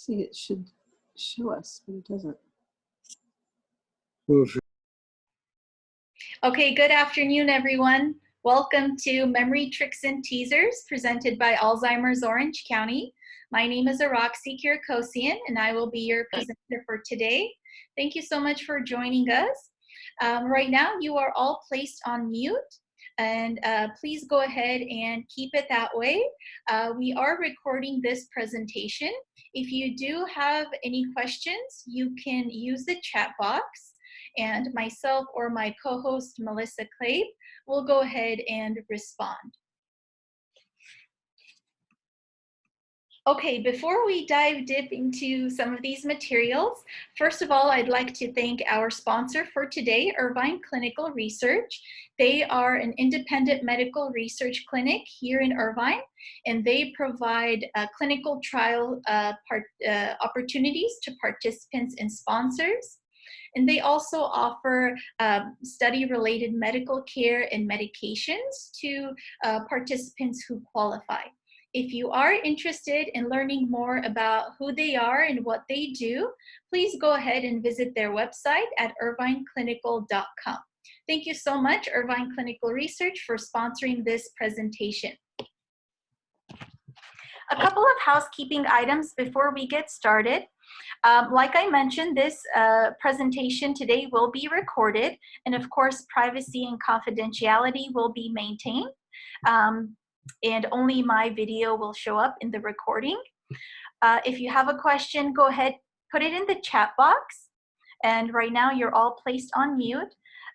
see, it should show us, but it doesn't. Okay, good afternoon, everyone. Welcome to Memory Tricks and Teasers, presented by Alzheimer's Orange County. My name is Araksi, and I will be your presenter for today. Thank you so much for joining us. Right now, you are all placed on mute, and please go ahead and keep it that way. We are recording this presentation. If you do have any questions, you can use the chat box, and myself or my co-host, Melissa Clabe, will go ahead and respond. Okay, before we dive deep into some of these materials, first of all, I'd like to thank our sponsor for today, Irvine Clinical Research. They are an independent medical research clinic here in Irvine, and they provide clinical trial opportunities to participants and sponsors. And they also offer study-related medical care and medications to participants who qualify. If you are interested in learning more about who they are and what they do, please go ahead and visit their website at irvineclinical.com. Thank you so much, Irvine Clinical Research, for sponsoring this presentation. A couple of housekeeping items before we get started. Like I mentioned, this presentation today will be recorded, and of course, privacy and confidentiality will be maintained, and only my video will show up in the recording. If you have a question, go ahead, put it in the chat box, and right now you're all placed on mute.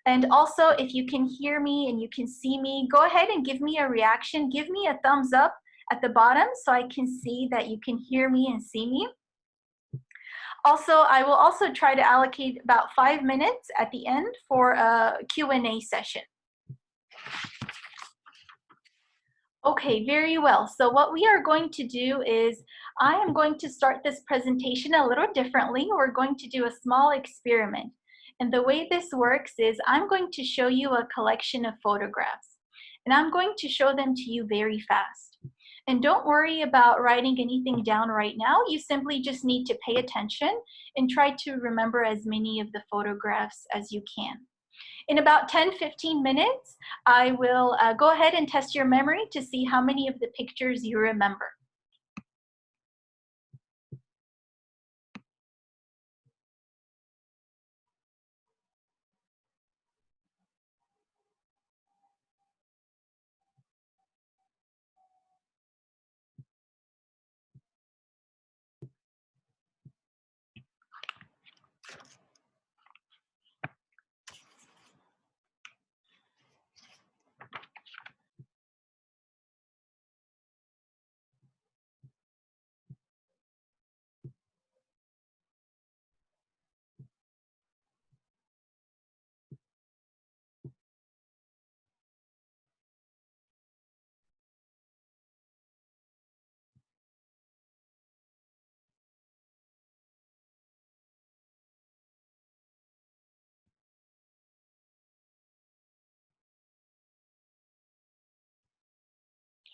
And also, if you can hear me and you can see me, go ahead and give me a reaction. Give me a thumbs up at the bottom so I can see that you can hear me and see me. Also, I will also try to allocate about 5 minutes at the end for a Q&A session. Okay, very well. So what we are going to do is I am going to start this presentation a little differently. We're going to do a small experiment. And the way this works is I'm going to show you a collection of photographs, and I'm going to show them to you very fast. And don't worry about writing anything down right now. You simply just need to pay attention and try to remember as many of the photographs as you can. In about 10-15 minutes, I will go ahead and test your memory to see how many of the pictures you remember.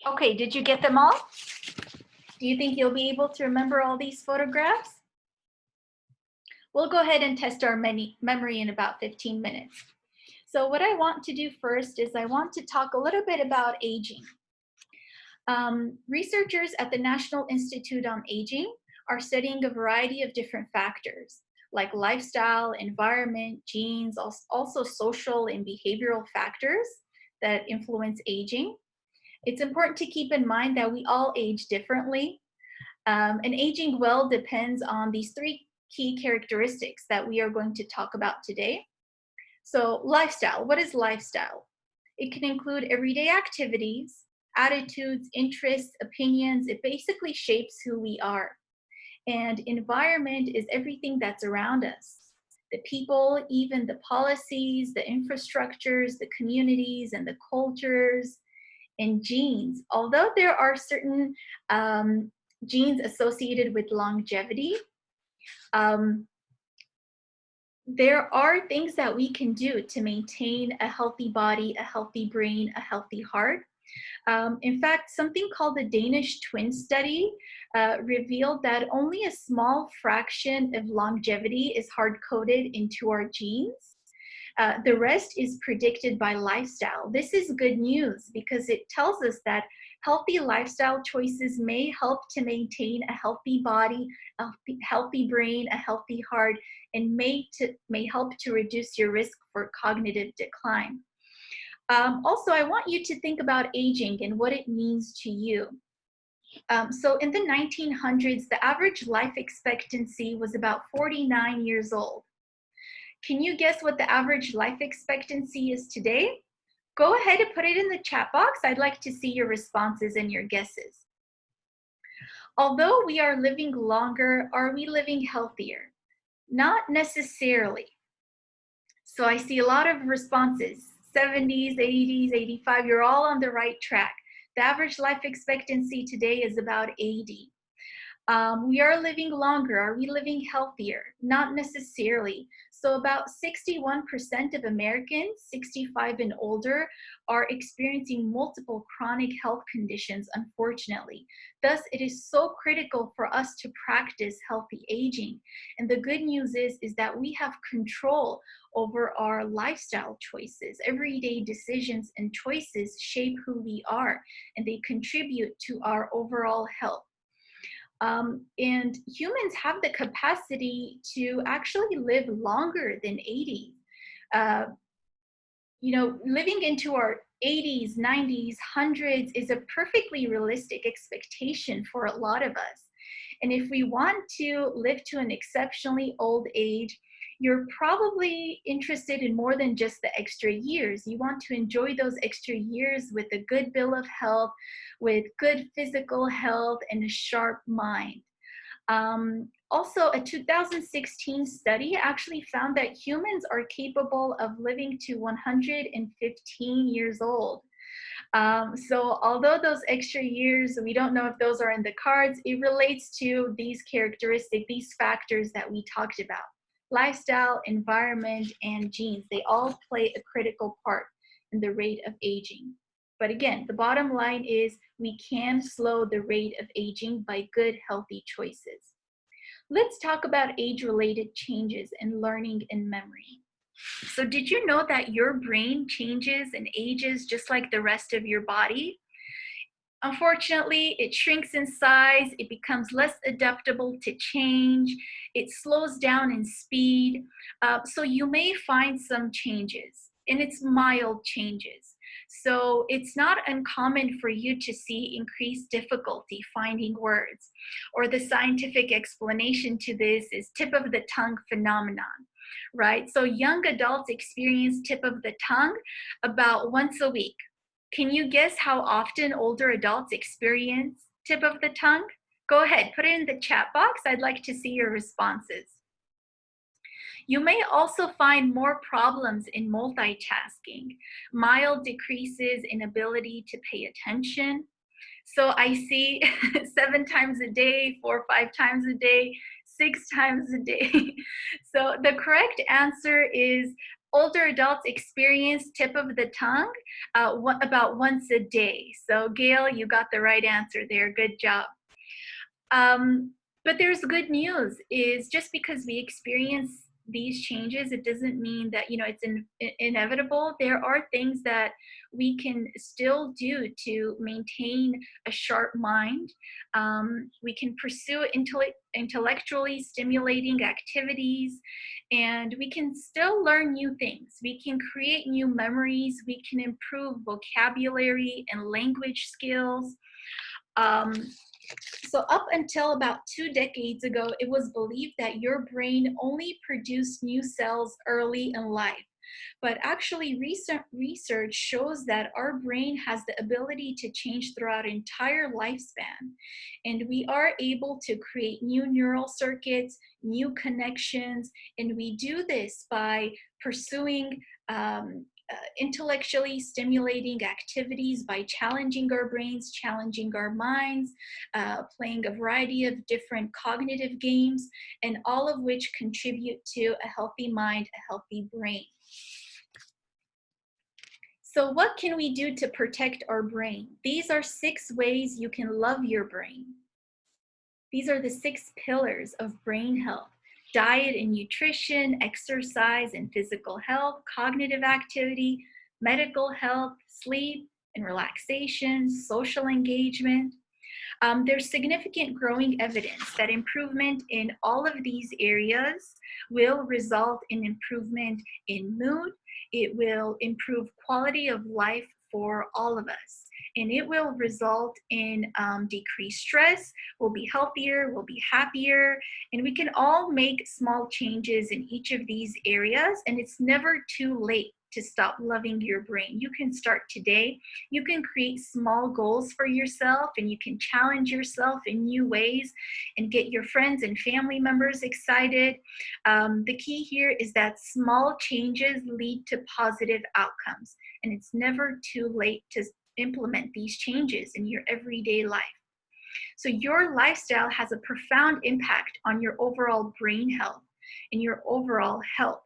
Okay, did you get them all? Do you think you'll be able to remember all these photographs? We'll go ahead and test our memory in about 15 minutes. So what I want to do first is I want to talk a little bit about aging. Researchers at the National Institute on Aging are studying a variety of different factors like lifestyle, environment, genes, also social and behavioral factors that influence aging. It's important to keep in mind that we all age differently, and aging well depends on these three key characteristics that we are going to talk about today. So lifestyle, what is lifestyle? It can include everyday activities, attitudes, interests, opinions. It basically shapes who we are. And environment is everything that's around us. The people, even the policies, the infrastructures, the communities, and the cultures. And genes, although there are certain genes associated with longevity, there are things that we can do to maintain a healthy body, a healthy brain, a healthy heart. In fact, something called the Danish twin study revealed that only a small fraction of longevity is hard-coded into our genes. The rest is predicted by lifestyle. This is good news because it tells us that healthy lifestyle choices may help to maintain a healthy body, a healthy brain, a healthy heart, and may help to reduce your risk for cognitive decline. Also, I want you to think about aging and what it means to you. So in the 1900s, the average life expectancy was about 49 years old. Can you guess what the average life expectancy is today? Go ahead and put it in the chat box. I'd like to see your responses and your guesses. Although we are living longer, are we living healthier? Not necessarily. So I see a lot of responses, 70s, 80s, 85, you're all on the right track. The average life expectancy today is about 80. We are living longer. Are we living healthier? Not necessarily. So about 61% of Americans 65 and older are experiencing multiple chronic health conditions, unfortunately. Thus, it is so critical for us to practice healthy aging. And the good news is that we have control over our lifestyle choices. Everyday decisions and choices shape who we are, and they contribute to our overall health. And humans have the capacity to actually live longer than 80. Living into our 80s, 90s, 100s is a perfectly realistic expectation for a lot of us. And if we want to live to an exceptionally old age, you're probably interested in more than just the extra years. You want to enjoy those extra years with a good bill of health, with good physical health, and a sharp mind. Also, a 2016 study actually found that humans are capable of living to 115 years old. So although those extra years, we don't know if those are in the cards, it relates to these characteristics, these factors that we talked about. Lifestyle, environment, and genes, they all play a critical part in the rate of aging. But again, the bottom line is we can slow the rate of aging by good, healthy choices. Let's talk about age-related changes in learning and memory. So did you know that your brain changes and ages just like the rest of your body? Unfortunately, it shrinks in size, it becomes less adaptable to change, it slows down in speed. So you may find some changes, and it's mild changes. So it's not uncommon for you to see increased difficulty finding words, or the scientific explanation to this is tip of the tongue phenomenon, right? So young adults experience tip of the tongue about once a week. Can you guess how often older adults experience tip of the tongue? Go ahead, put it in the chat box. I'd like to see your responses. You may also find more problems in multitasking, mild decreases in ability to pay attention. So I see 7 times a day, 4 or 5 times a day, 6 times a day. So the correct answer is older adults experience tip of the tongue about once a day. So Gail, you got the right answer there. Good job. But there's good news is just because we experience these changes, it doesn't mean that, it's inevitable. There are things that we can still do to maintain a sharp mind. We can pursue intellectually stimulating activities, and we can still learn new things. We can create new memories. We can improve vocabulary and language skills. So up until about 2 decades ago, it was believed that your brain only produced new cells early in life. But actually, research shows that our brain has the ability to change throughout entire lifespan. And we are able to create new neural circuits, new connections, and we do this by pursuing intellectually stimulating activities, by challenging our brains, challenging our minds, playing a variety of different cognitive games, and all of which contribute to a healthy mind, a healthy brain. So what can we do to protect our brain? These are 6 ways you can love your brain. These are the 6 pillars of brain health: diet and nutrition, exercise and physical health, cognitive activity, medical health, sleep and relaxation, social engagement. There's significant growing evidence that improvement in all of these areas will result in improvement in mood. It will improve quality of life for all of us. And it will result in decreased stress. We'll be healthier, we'll be happier, and we can all make small changes in each of these areas. And it's never too late to stop loving your brain. You can start today. You can create small goals for yourself, and you can challenge yourself in new ways and get your friends and family members excited. The key here is that small changes lead to positive outcomes, and it's never too late to implement these changes in your everyday life. So your lifestyle has a profound impact on your overall brain health and your overall health.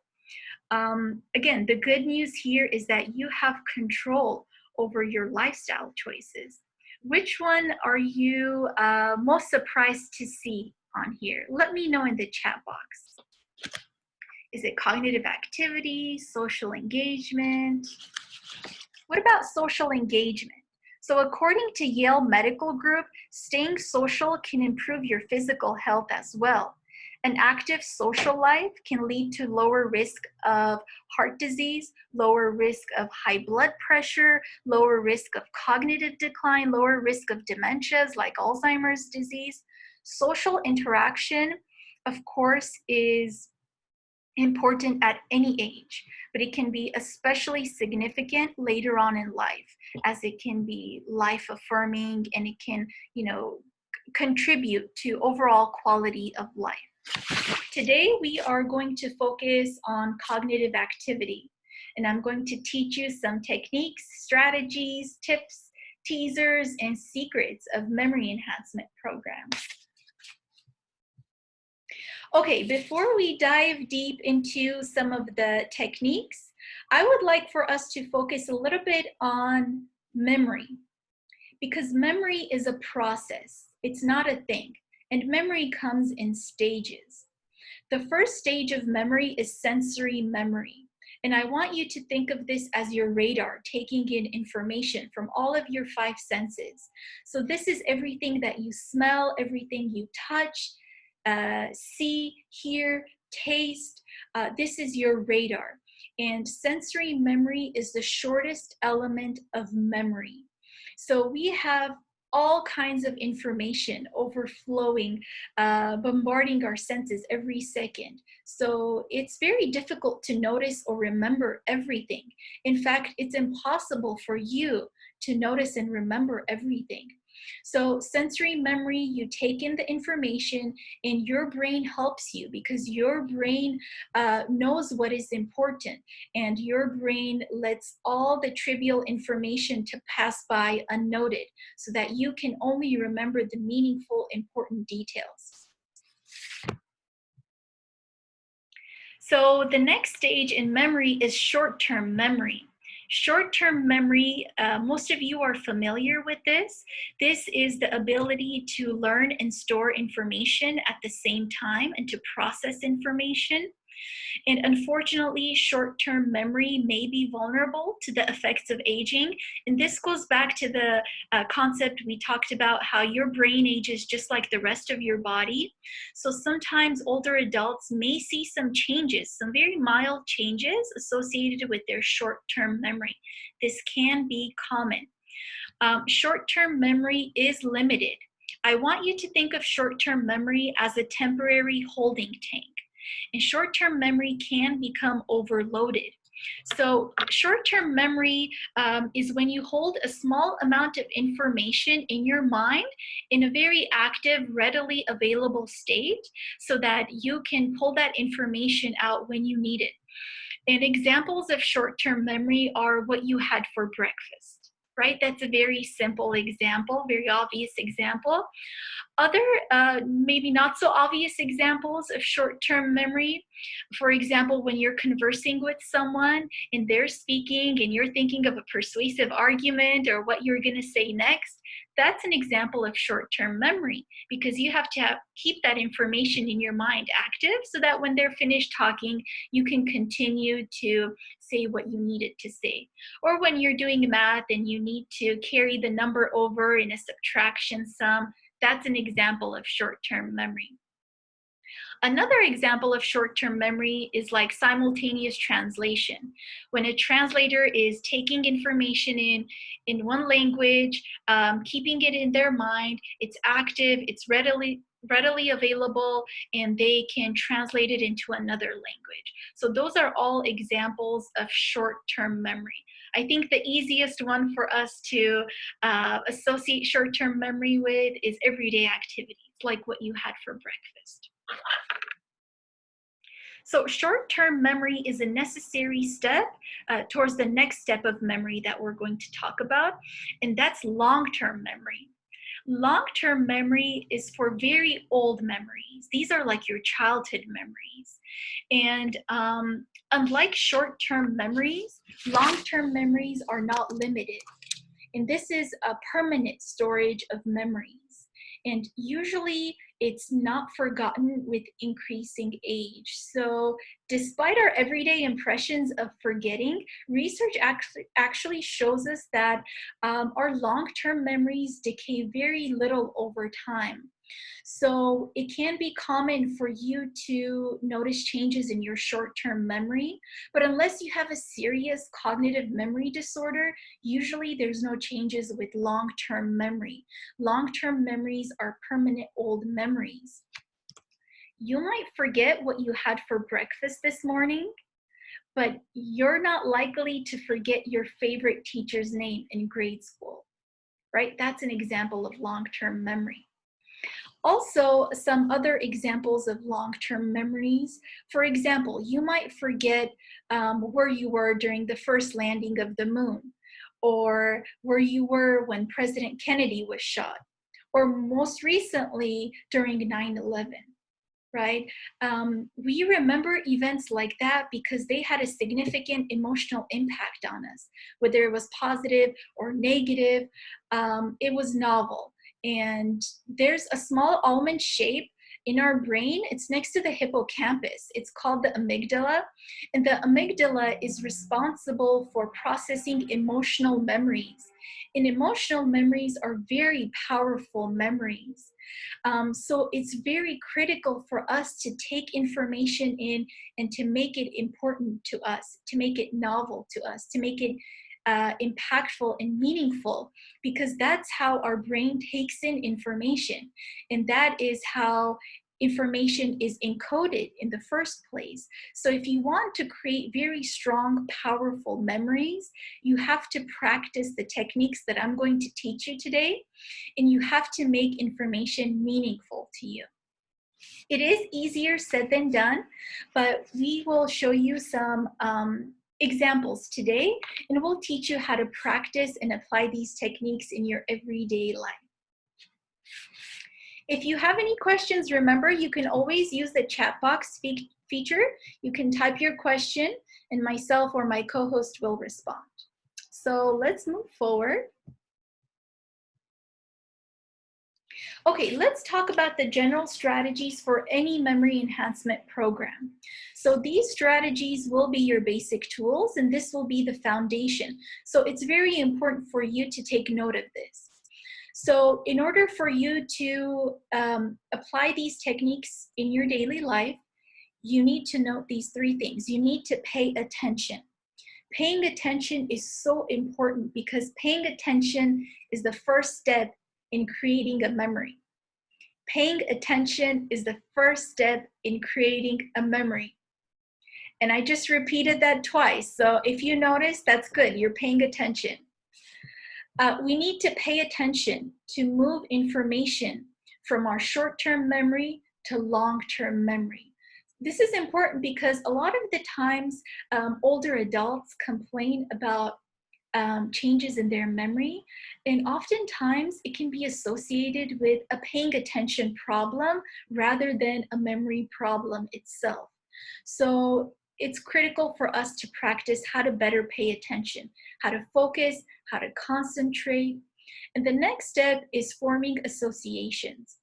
Again, the good news here is that you have control over your lifestyle choices. Which one are you most surprised to see on here? Let me know in the chat box. Is it cognitive activity, social engagement? What about social engagement? So according to Yale Medical Group, staying social can improve your physical health as well. An active social life can lead to lower risk of heart disease, lower risk of high blood pressure, lower risk of cognitive decline, lower risk of dementias like Alzheimer's disease. Social interaction, of course, is important at any age, but it can be especially significant later on in life, as it can be life affirming and it can, contribute to overall quality of life. Today, we are going to focus on cognitive activity, and I'm going to teach you some techniques, strategies, tips, teasers, and secrets of memory enhancement programs. Okay, before we dive deep into some of the techniques, I would like for us to focus a little bit on memory, because memory is a process. It's not a thing, and memory comes in stages. The first stage of memory is sensory memory. And I want you to think of this as your radar, taking in information from all of your 5 senses. So this is everything that you smell, everything you touch, see, hear, taste. This is your radar. And sensory memory is the shortest element of memory. So we have all kinds of information overflowing, bombarding our senses every second. So it's very difficult to notice or remember everything. In fact, it's impossible for you to notice and remember everything. So sensory memory, you take in the information and your brain helps you, because your brain knows what is important, and your brain lets all the trivial information to pass by unnoted so that you can only remember the meaningful, important details. So the next stage in memory is short-term memory. Short-term memory, most of you are familiar with this. This is the ability to learn and store information at the same time and to process information. And unfortunately, short-term memory may be vulnerable to the effects of aging. And this goes back to the concept we talked about, how your brain ages just like the rest of your body. So sometimes older adults may see some changes, some very mild changes associated with their short-term memory. This can be common. Short-term memory is limited. I want you to think of short-term memory as a temporary holding tank. And short-term memory can become overloaded. So short-term memory is when you hold a small amount of information in your mind in a very active, readily available state, so that you can pull that information out when you need it. And examples of short-term memory are what you had for breakfast. right? That's a very simple example, very obvious example. Other maybe not so obvious examples of short-term memory, for example, when you're conversing with someone and they're speaking and you're thinking of a persuasive argument or what you're going to say next, that's an example of short-term memory, because you have to keep that information in your mind active so that when they're finished talking, you can continue to say what you needed to say. Or when you're doing math and you need to carry the number over in a subtraction sum, that's an example of short-term memory. Another example of short-term memory is like simultaneous translation. When a translator is taking information in one language, keeping it in their mind, it's active, it's readily available, and they can translate it into another language. So those are all examples of short-term memory. I think the easiest one for us to associate short-term memory with is everyday activities, like what you had for breakfast. So short-term memory is a necessary step towards the next step of memory that we're going to talk about, and that's long-term memory. Long-term memory is for very old memories. These are like your childhood memories. And unlike short-term memories, long-term memories are not limited. And this is a permanent storage of memories. And usually it's not forgotten with increasing age. So despite our everyday impressions of forgetting, research actually shows us that our long-term memories decay very little over time. So it can be common for you to notice changes in your short-term memory, but unless you have a serious cognitive memory disorder, usually there's no changes with long-term memory. Long-term memories are permanent old memories. You might forget what you had for breakfast this morning, but you're not likely to forget your favorite teacher's name in grade school, right? That's an example of long-term memory. Also, some other examples of long-term memories. For example, you might forget where you were during the first landing of the moon, or where you were when President Kennedy was shot, or most recently during 9/11, right? We remember events like that because they had a significant emotional impact on us, whether it was positive or negative. It was novel. And there's a small almond shape in our brain. It's next to the hippocampus. It's called the amygdala. And the amygdala is responsible for processing emotional memories. And emotional memories are very powerful memories. So it's very critical for us to take information in and to make it important to us, to make it novel to us, to make it impactful and meaningful, because that's how our brain takes in information, and that is how information is encoded in the first place. So if you want to create very strong, powerful memories, you have to practice the techniques that I'm going to teach you today, and you have to make information meaningful to you. It is easier said than done, but we will show you some examples today, and we'll teach you how to practice and apply these techniques in your everyday life. If you have any questions, remember you can always use the chat box feature. You can type your question and myself or my co-host will respond. So let's move forward. Okay, let's talk about the general strategies for any memory enhancement program. So these strategies will be your basic tools, and this will be the foundation. So it's very important for you to take note of this. So in order for you to apply these techniques in your daily life, you need to note these three things. You need to pay attention. Paying attention is so important because paying attention is the first step in creating a memory. Paying attention is the first step in creating a memory. And I just repeated that twice. So if you notice, that's good. You're paying attention. We need to pay attention to move information from our short-term memory to long-term memory. This is important because a lot of the times older adults complain about changes in their memory. And oftentimes it can be associated with a paying attention problem rather than a memory problem itself. So it's critical for us to practice how to better pay attention, how to focus, how to concentrate. And the next step is forming associations.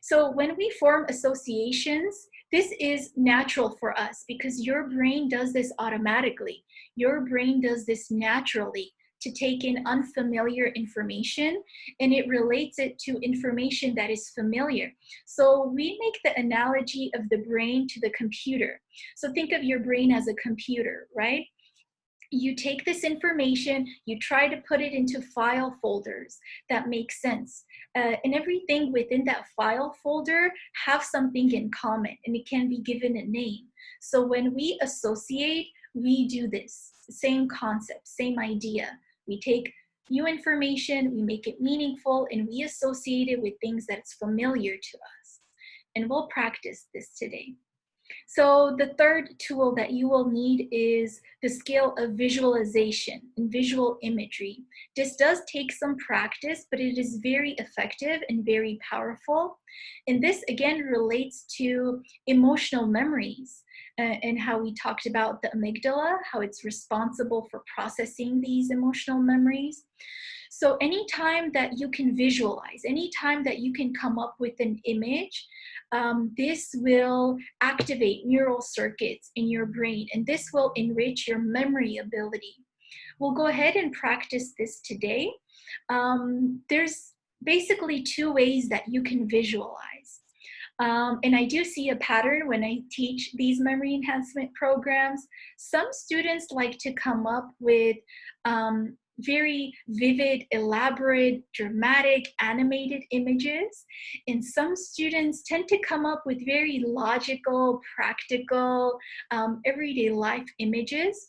So when we form associations, this is natural for us because your brain does this automatically. Your brain does this naturally to take in unfamiliar information, and it relates it to information that is familiar. So we make the analogy of the brain to the computer. So think of your brain as a computer, right? You take this information, you try to put it into file folders that make sense. And everything within that file folder have something in common, and it can be given a name. So when we associate, we do this. Same concept, same idea. We take new information, we make it meaningful, and we associate it with things that's familiar to us. And we'll practice this today. So the third tool that you will need is the skill of visualization and visual imagery. This does take some practice, but it is very effective and very powerful. And this again relates to emotional memories and how we talked about the amygdala, how it's responsible for processing these emotional memories. So anytime that you can visualize, anytime that you can come up with an image, this will activate neural circuits in your brain, and this will enrich your memory ability. We'll go ahead and practice this today. There's basically two ways that you can visualize. And I do see a pattern when I teach these memory enhancement programs. Some students like to come up with very vivid, elaborate, dramatic, animated images. And some students tend to come up with very logical, practical, everyday life images.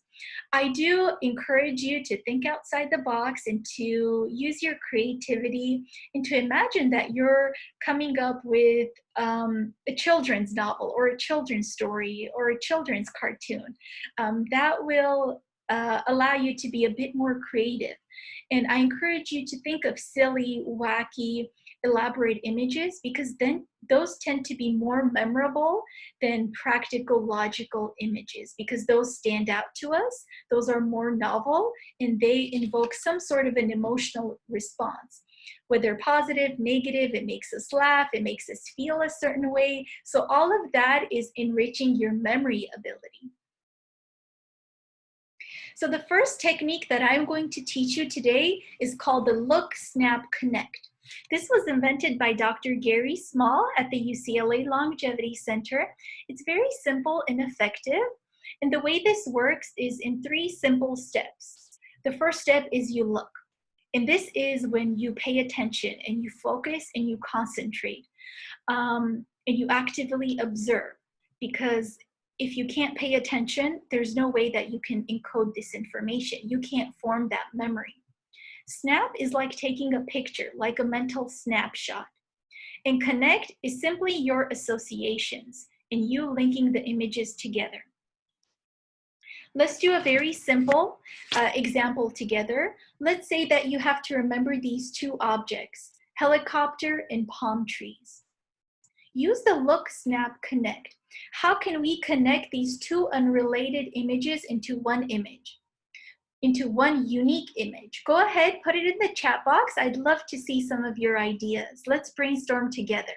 I do encourage you to think outside the box and to use your creativity and to imagine that you're coming up with a children's novel or a children's story or a children's cartoon. That will allow you to be a bit more creative. And I encourage you to think of silly, wacky, elaborate images, because then those tend to be more memorable than practical, logical images, because those stand out to us. Those are more novel, and they invoke some sort of an emotional response. Whether positive, negative, it makes us laugh, it makes us feel a certain way. So all of that is enriching your memory ability. So the first technique that I'm going to teach you today is called the Look, Snap, Connect. This was invented by Dr. Gary Small at the UCLA Longevity Center. It's very simple and effective. And the way this works is in 3 simple steps. The first step is you look. And this is when you pay attention and you focus and you concentrate. And you actively observe, because if you can't pay attention, there's no way that you can encode this information. You can't form that memory. Snap is like taking a picture, like a mental snapshot. And connect is simply your associations and you linking the images together. Let's do a very simple example together. Let's say that you have to remember these 2 objects, helicopter and palm trees. Use the Look, Snap, Connect. How can we connect these 2 unrelated images into one image, into one unique image? Go ahead, put it in the chat box. I'd love to see some of your ideas. Let's brainstorm together.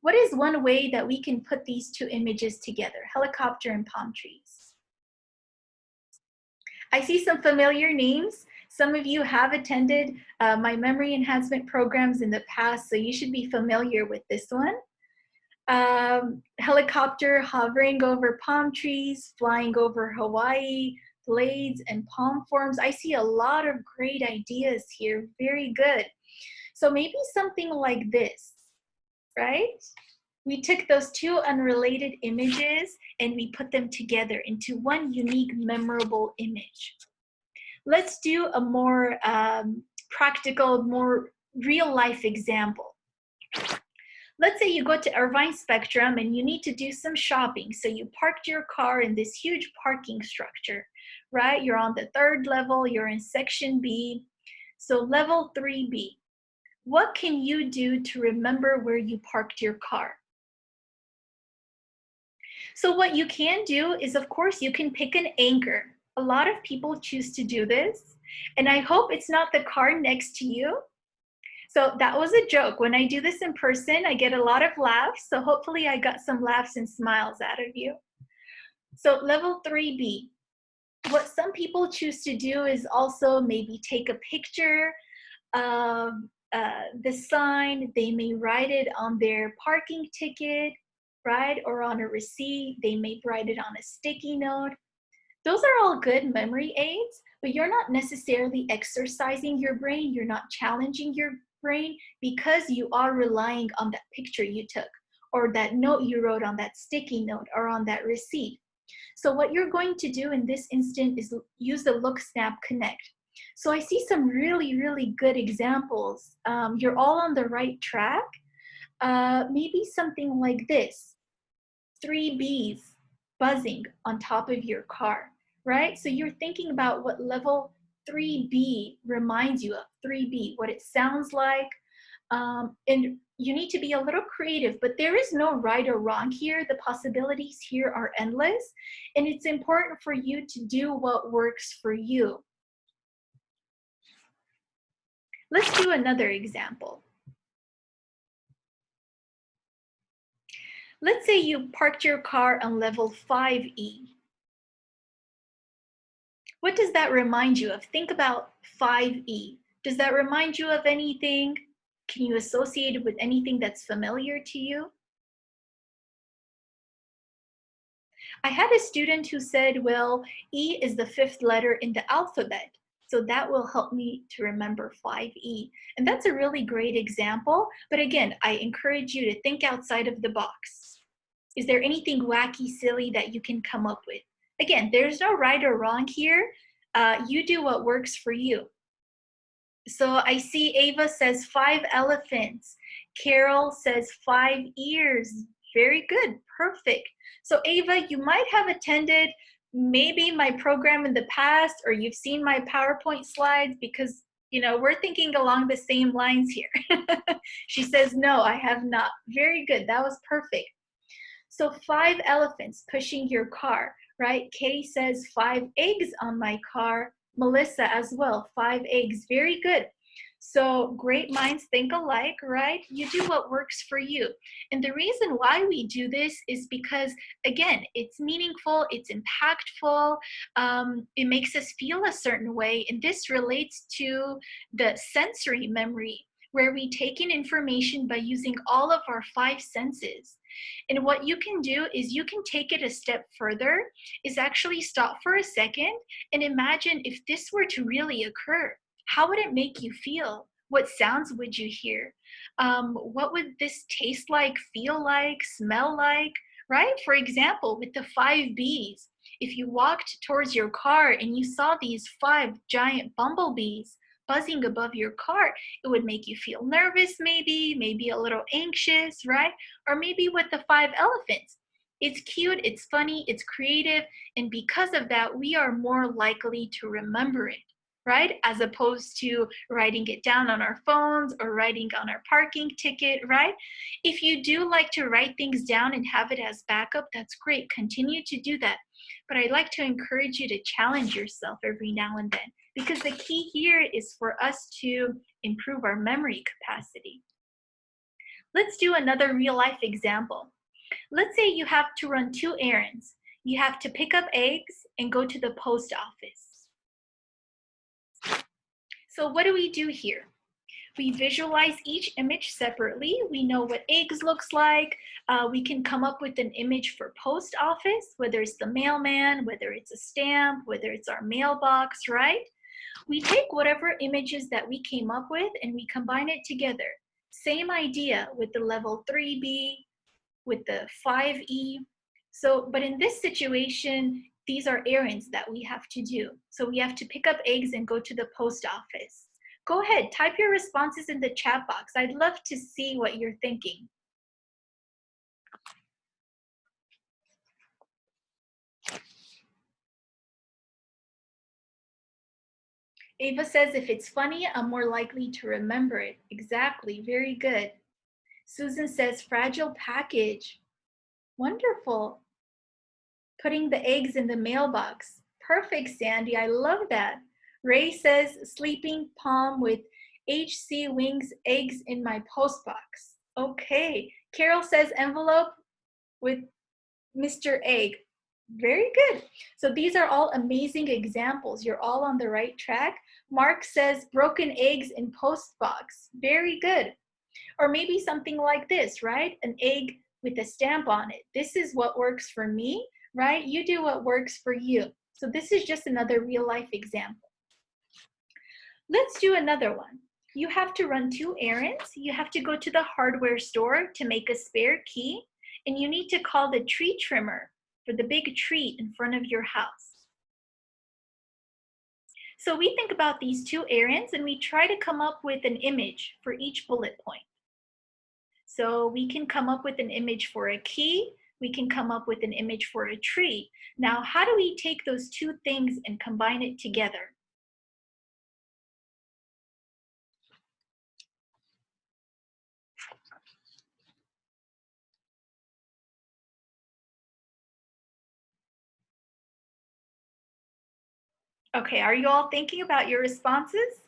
What is one way that we can put these 2 images together, helicopter and palm trees? I see some familiar names. Some of you have attended my memory enhancement programs in the past, so you should be familiar with this one. Helicopter hovering over palm trees, flying over Hawaii, blades and palm forms. I see a lot of great ideas here. Very good. So maybe something like this, right? We took those 2 unrelated images and we put them together into one unique, memorable image. Let's do a more practical, more real life example. let's say you go to Irvine Spectrum and you need to do some shopping. So you parked your car in this huge parking structure, right? You're on the 3rd level, you're in section B. So level 3B, what can you do to remember where you parked your car? So what you can do is, of course, you can pick an anchor. A lot of people choose to do this, and I hope it's not the car next to you. So that was a joke. When I do this in person, I get a lot of laughs. So hopefully I got some laughs and smiles out of you. So level 3B, what some people choose to do is also maybe take a picture of the sign. They may write it on their parking ticket, right? Or on a receipt. They may write it on a sticky note. Those are all good memory aids, but you're not necessarily exercising your brain. You're not challenging your brain because you are relying on that picture you took or that note you wrote on that sticky note or on that receipt. So what you're going to do in this instant is use the Look, Snap, Connect. So I see some really, really good examples. You're all on the right track. Maybe something like this, 3Bs buzzing on top of your car, right? So you're thinking about what level 3B reminds you of, 3B, what it sounds like. And you need to be a little creative, but there is no right or wrong here. The possibilities here are endless, and it's important for you to do what works for you. Let's do another example. Let's say you parked your car on level 5E. What does that remind you of? Think about 5E. Does that remind you of anything? Can you associate it with anything that's familiar to you? I had a student who said, well, E is the 5th letter in the alphabet, so that will help me to remember 5E. And that's a really great example, but again, I encourage you to think outside of the box. Is there anything wacky, silly that you can come up with? Again, there's no right or wrong here. You do what works for you. So I see Ava says 5 elephants. Carol says 5 ears. Very good, perfect. So Ava, you might have attended maybe my program in the past, or you've seen my PowerPoint slides, because we're thinking along the same lines here. She says, no, I have not. Very good, that was perfect. So 5 elephants pushing your car, right? Kay says 5 eggs on my car. Melissa as well, 5 eggs, very good. So great minds think alike, right? You do what works for you. And the reason why we do this is because, again, it's meaningful, it's impactful, it makes us feel a certain way. And this relates to the sensory memory, where we take in information by using all of our 5 senses. And what you can do is you can take it a step further, is actually stop for a second and imagine if this were to really occur. How would it make you feel? What sounds would you hear? What would this taste like, feel like, smell like, right? For example, with the 5 Bs, if you walked towards your car and you saw these 5 giant bumblebees buzzing above your car, it would make you feel nervous, maybe a little anxious, right? Or maybe with the 5 elephants, it's cute, it's funny, it's creative, and because of that, we are more likely to remember it, right? As opposed to writing it down on our phones or writing on our parking ticket, right? If you do like to write things down and have it as backup, that's great. Continue to do that. But I'd like to encourage you to challenge yourself every now and then, because the key here is for us to improve our memory capacity. Let's do another real life example. Let's say you have to run 2 errands. You have to pick up eggs and go to the post office. So what do we do here? We visualize each image separately. We know what eggs looks like. We can come up with an image for post office, whether it's the mailman, whether it's a stamp, whether it's our mailbox, right? We take whatever images that we came up with and we combine it together. Same idea with the level 3B, with the 5E. So, but in this situation, these are errands that we have to do. So we have to pick up eggs and go to the post office. Go ahead, type your responses in the chat box. I'd love to see what you're thinking. Ava says, if it's funny, I'm more likely to remember it. Exactly, very good. Susan says, fragile package. Wonderful. Putting the eggs in the mailbox. Perfect, Sandy, I love that. Ray says, sleeping palm with HC wings eggs in my postbox. Okay. Carol says, envelope with Mr. Egg. Very good. So these are all amazing examples. You're all on the right track. Mark says broken eggs in post box. Very good. Or maybe something like this, right? An egg with a stamp on it. This is what works for me, right? You do what works for you. So this is just another real life example. Let's do another one. You have to run 2 errands. You have to go to the hardware store to make a spare key, and you need to call the tree trimmer for the big tree in front of your house. So we think about these 2 errands and we try to come up with an image for each bullet point. So we can come up with an image for a key, we can come up with an image for a tree. Now, how do we take those 2 things and combine it together? Okay, are you all thinking about your responses?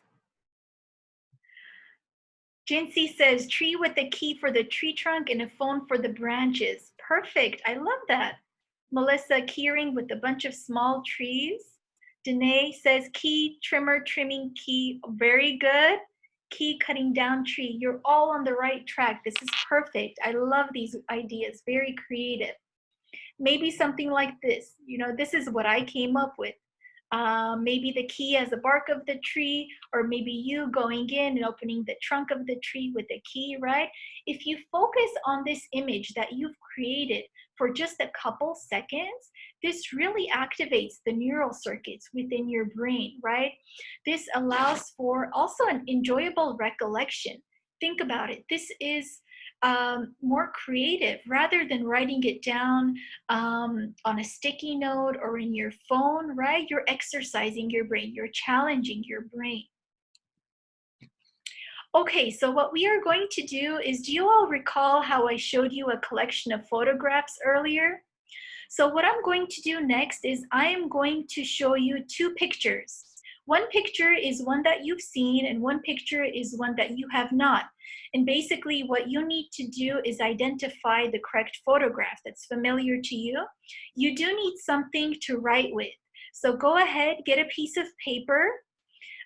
Jincy says, tree with a key for the tree trunk and a phone for the branches. Perfect, I love that. Melissa, keyring with a bunch of small trees. Danae says, key, trimmer, trimming key. Very good. Key, cutting down tree. You're all on the right track. This is perfect. I love these ideas, very creative. Maybe something like this. You know, this is what I came up with. Maybe the key as the bark of the tree, or maybe you going in and opening the trunk of the tree with the key, right? If you focus on this image that you've created for just a couple seconds, this really activates the neural circuits within your brain, right? This allows for also an enjoyable recollection. Think about it. This is more creative rather than writing it down on a sticky note or in your phone, right? You're exercising your brain, you're challenging your brain. Okay, so what we are going to do is, do you all recall how I showed you a collection of photographs earlier? So what I'm going to do next is I am going to show you 2 pictures. One picture is one that you've seen and one picture is one that you have not. And basically what you need to do is identify the correct photograph that's familiar to you. You do need something to write with. So go ahead, get a piece of paper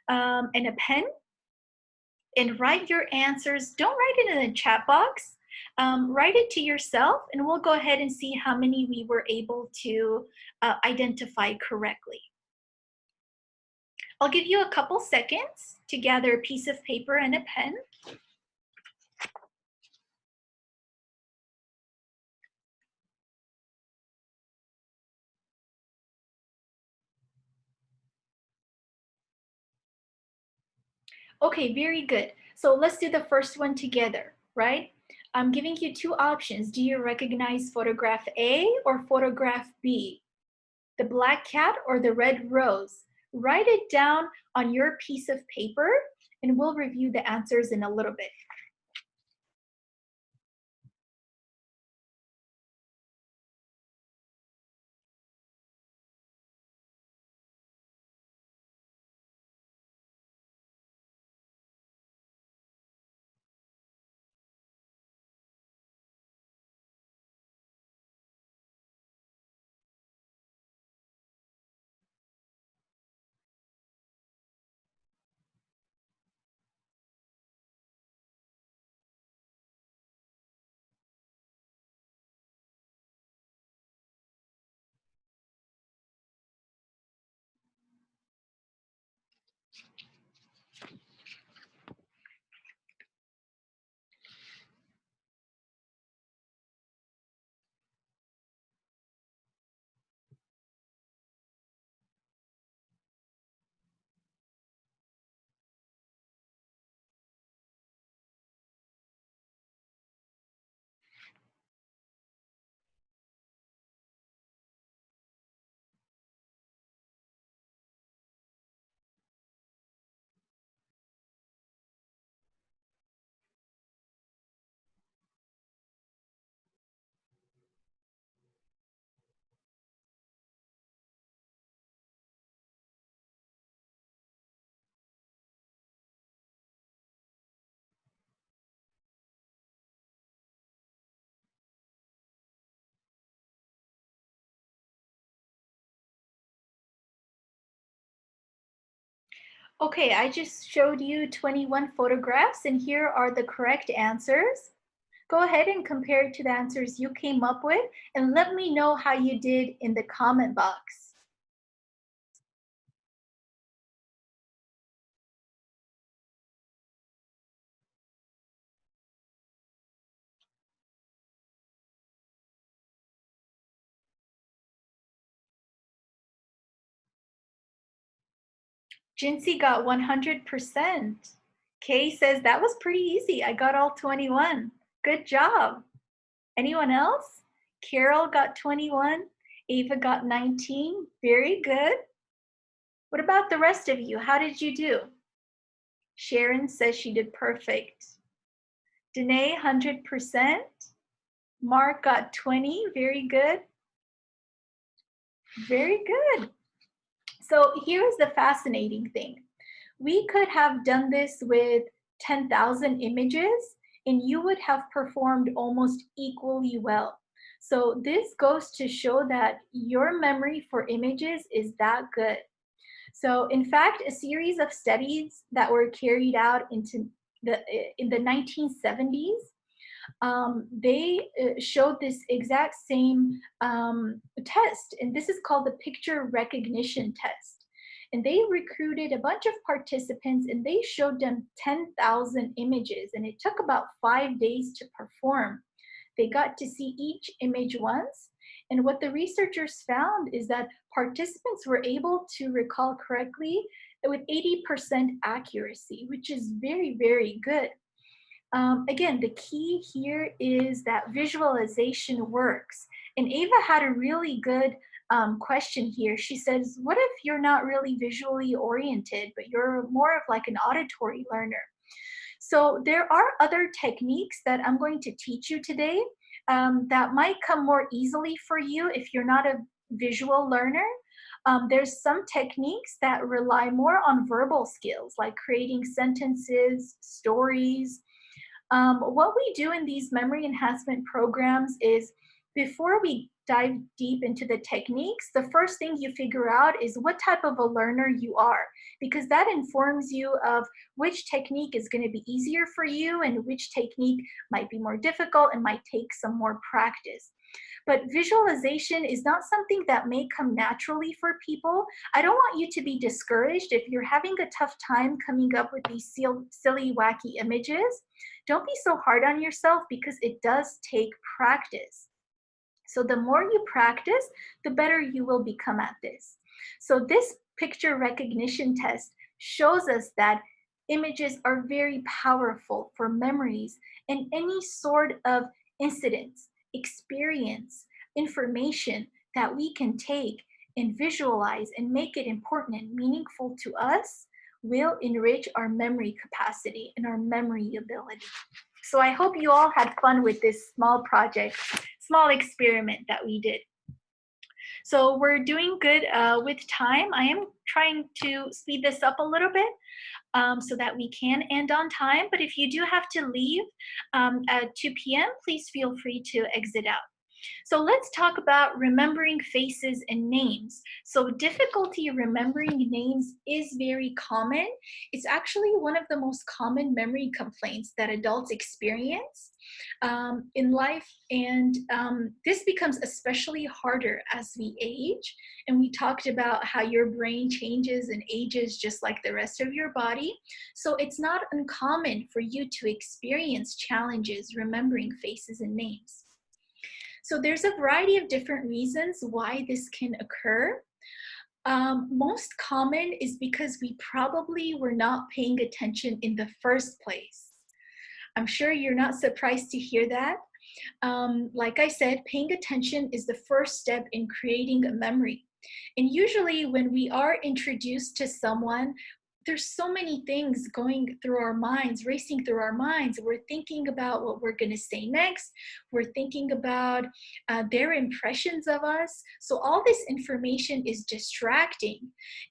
and a pen and write your answers. Don't write it in the chat box. Write it to yourself and we'll go ahead and see how many we were able to identify correctly. I'll give you a couple seconds to gather a piece of paper and a pen. Okay, very good. So let's do the first one together, right? I'm giving you 2 options. Do you recognize photograph A or photograph B? The black cat or the red rose? Write it down on your piece of paper and we'll review the answers in a little bit. Okay, I just showed you 21 photographs and here are the correct answers. Go ahead and compare it to the answers you came up with and let me know how you did in the comment box. Jincy got 100%. Kay says that was pretty easy. I got all 21. Good job. Anyone else? Carol got 21. Ava got 19. Very good. What about the rest of you? How did you do? Sharon says she did perfect. Danae, 100%. Mark got 20. Very good. Very good. So here's the fascinating thing. We could have done this with 10,000 images and you would have performed almost equally well. So this goes to show that your memory for images is that good. So in fact, a series of studies that were carried out in the 1970s, they showed this exact same test, and this is called the picture recognition test. And they recruited a bunch of participants and they showed them 10,000 images, and it took about 5 days to perform. They got to see each image once, and what the researchers found is that participants were able to recall correctly with 80% accuracy, which is very, very good. Again, the key here is that visualization works. And Ava had a really good question here. She says, what if you're not really visually oriented, but you're more of like an auditory learner? So there are other techniques that I'm going to teach you today that might come more easily for you if you're not a visual learner. There's some techniques that rely more on verbal skills, like creating sentences, stories. What we do in these memory enhancement programs is before we dive deep into the techniques, the first thing you figure out is what type of a learner you are, because that informs you of which technique is going to be easier for you and which technique might be more difficult and might take some more practice. But visualization is not something that may come naturally for people. I don't want you to be discouraged if you're having a tough time coming up with these silly, wacky images. Don't be so hard on yourself because it does take practice. So the more you practice, the better you will become at this. So this picture recognition test shows us that images are very powerful for memories and any sort of incidents, experience, information that we can take and visualize and make it important and meaningful to us will enrich our memory capacity and our memory ability. So I hope you all had fun with this small project, small experiment that we did. So we're doing good with time. I am trying to speed this up a little bit so that we can end on time. But if you do have to leave at 2 p.m., please feel free to exit out. So let's talk about remembering faces and names. So difficulty remembering names is very common. It's actually one of the most common memory complaints that adults experience in life. And this becomes especially harder as we age. And we talked about how your brain changes and ages just like the rest of your body. So it's not uncommon for you to experience challenges remembering faces and names. So there's a variety of different reasons why this can occur. Most common is because we probably were not paying attention in the first place. I'm sure you're not surprised to hear that. Like I said, paying attention is the first step in creating a memory. And usually when we are introduced to someone, there's so many things going through our minds, racing through our minds. We're thinking about what we're going to say next. We're thinking about their impressions of us. So all this information is distracting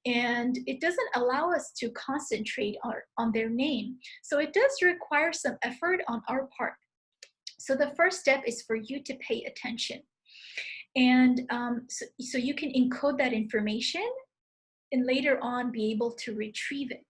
and it doesn't allow us to concentrate on their name. So it does require some effort on our part. So the first step is for you to pay attention. And so you can encode that information and later on be able to retrieve it.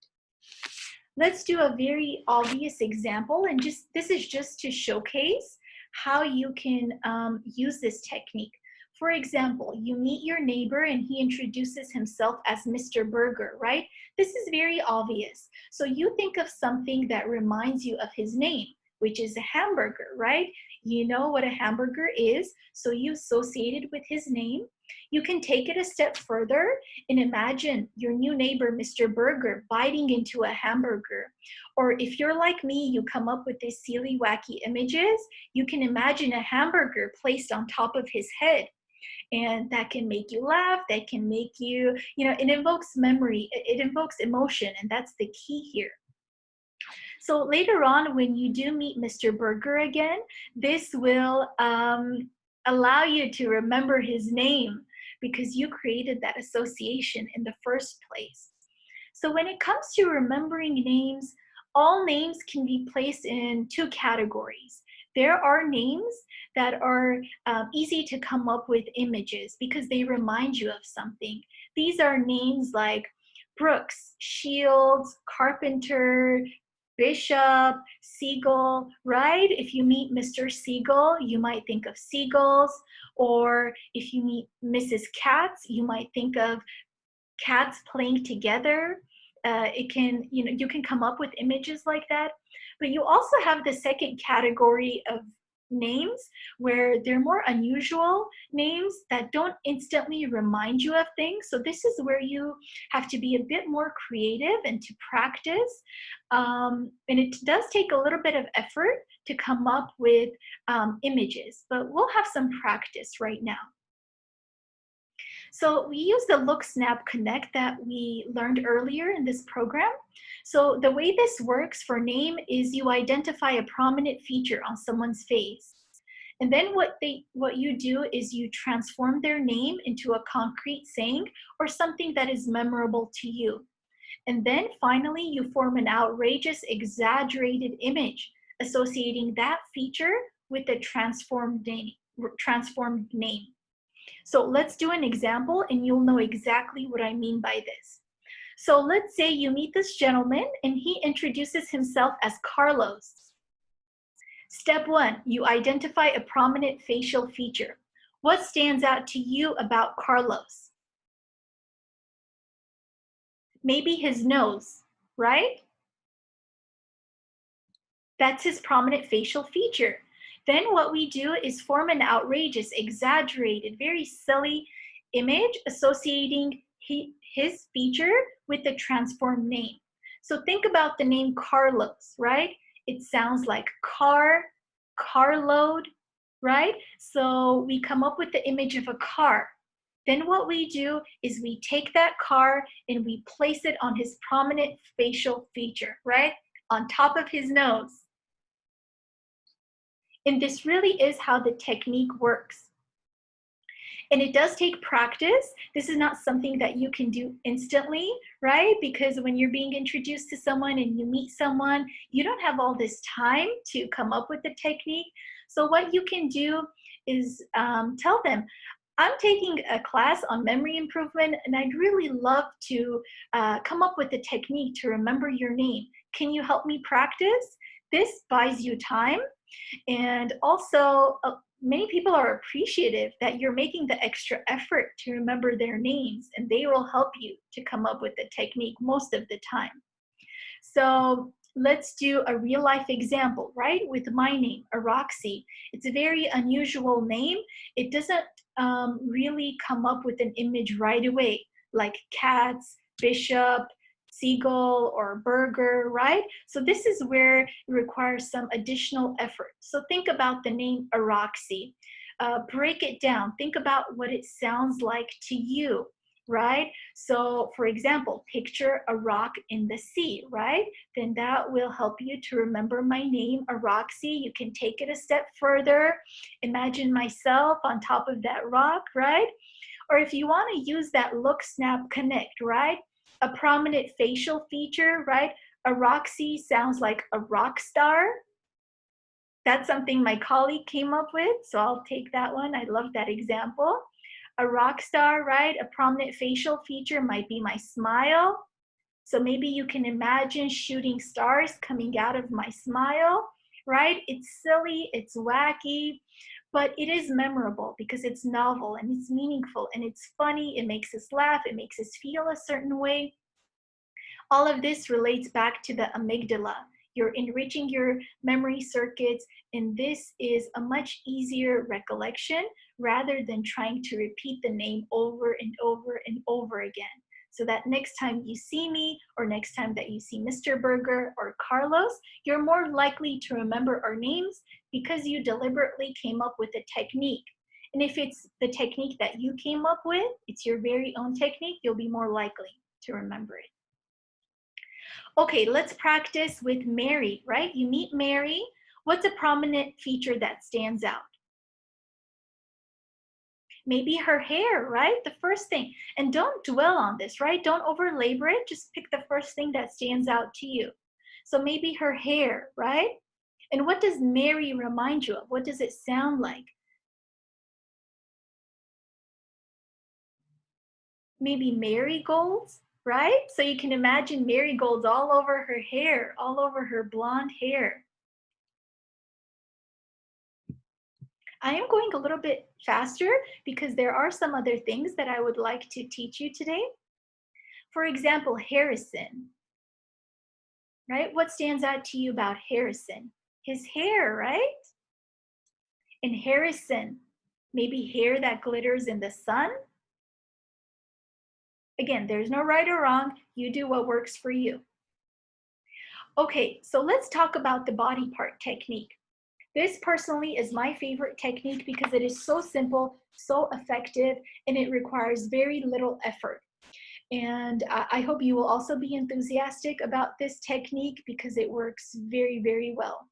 Let's do a very obvious example, and this is just to showcase how you can use this technique. For example, you meet your neighbor and he introduces himself as Mr. Burger, right? This is very obvious. So you think of something that reminds you of his name, which is a hamburger, right? You know what a hamburger is, so you associate it with his name. You can take it a step further and imagine your new neighbor, Mr. Burger, biting into a hamburger. Or if you're like me, you come up with these silly, wacky images. You can imagine a hamburger placed on top of his head. And that can make you laugh, that can make you, it invokes memory, it invokes emotion, and that's the key here. So later on, when you do meet Mr. Burger again, this will allow you to remember his name because you created that association in the first place. So when it comes to remembering names, all names can be placed in two categories. There are names that are easy to come up with images because they remind you of something. These are names like Brooks, Shields, Carpenter, Bishop, Seagull, right? If you meet Mr. Seagull, you might think of seagulls, or if you meet Mrs. Katz, you might think of cats playing together. You can come up with images like that. But you also have the second category of names where they're more unusual names that don't instantly remind you of things. So this is where you have to be a bit more creative and to practice. And it does take a little bit of effort to come up with images, but we'll have some practice right now. So we use the Look, Snap, Connect that we learned earlier in this program. So the way this works for name is you identify a prominent feature on someone's face. And then what you do is you transform their name into a concrete saying or something that is memorable to you. And then finally, you form an outrageous, exaggerated image associating that feature with the transformed name. So let's do an example and you'll know exactly what I mean by this. So let's say you meet this gentleman and he introduces himself as Carlos. Step 1, you identify a prominent facial feature. What stands out to you about Carlos? Maybe his nose, right? That's his prominent facial feature. Then what we do is form an outrageous, exaggerated, very silly image associating his feature with the transformed name. So think about the name Carlos, right? It sounds like car, carload, right? So we come up with the image of a car. Then what we do is we take that car and we place it on his prominent facial feature, right? On top of his nose. And this really is how the technique works. And it does take practice. This is not something that you can do instantly, right? Because when you're being introduced to someone and you meet someone, you don't have all this time to come up with the technique. So what you can do is tell them, I'm taking a class on memory improvement and I'd really love to come up with a technique to remember your name. Can you help me practice? This buys you time. And also, many people are appreciative that you're making the extra effort to remember their names, and they will help you to come up with the technique most of the time. So let's do a real life example, right? With my name, Araksi. It's a very unusual name. It doesn't really come up with an image right away, like cats, bishop, seagull, or burger, right? So this is where it requires some additional effort. So think about the name Araksi. Break it down. Think about what it sounds like to you, right? So for example, picture a rock in the sea, right? Then that will help you to remember my name, Araksi. You can take it a step further. Imagine myself on top of that rock, right? Or if you want to use that Look, Snap, Connect, right? A prominent facial feature, right? Araksi sounds like a rock star. That's something my colleague came up with, so I'll take that one. I love that example. A rock star, right? A prominent facial feature might be my smile. So maybe you can imagine shooting stars coming out of my smile, right? It's silly, it's wacky, but it is memorable because it's novel and it's meaningful and it's funny. It makes us laugh. It makes us feel a certain way. All of this relates back to the amygdala. You're enriching your memory circuits, and this is a much easier recollection rather than trying to repeat the name over and over and over again. So that next time you see me, or next time that you see Mr. Berger or Carlos, you're more likely to remember our names because you deliberately came up with a technique. And if it's the technique that you came up with, it's your very own technique, you'll be more likely to remember it. Okay, let's practice with Mary, right? You meet Mary. What's a prominent feature that stands out? Maybe her hair, right? The first thing. And don't dwell on this, right? Don't over-labor it. Just pick the first thing that stands out to you. So maybe her hair, right? And what does Mary remind you of? What does it sound like? Maybe marigolds, right? So you can imagine marigolds all over her hair, all over her blonde hair. I am going a little bit faster because there are some other things that I would like to teach you today. For example, Harrison, right? What stands out to you about Harrison? His hair, right? And Harrison, maybe hair that glitters in the sun. Again, there's no right or wrong. You do what works for you. Okay, so let's talk about the body part technique. This personally is my favorite technique because it is so simple, so effective, and it requires very little effort. And I hope you will also be enthusiastic about this technique because it works very, very well.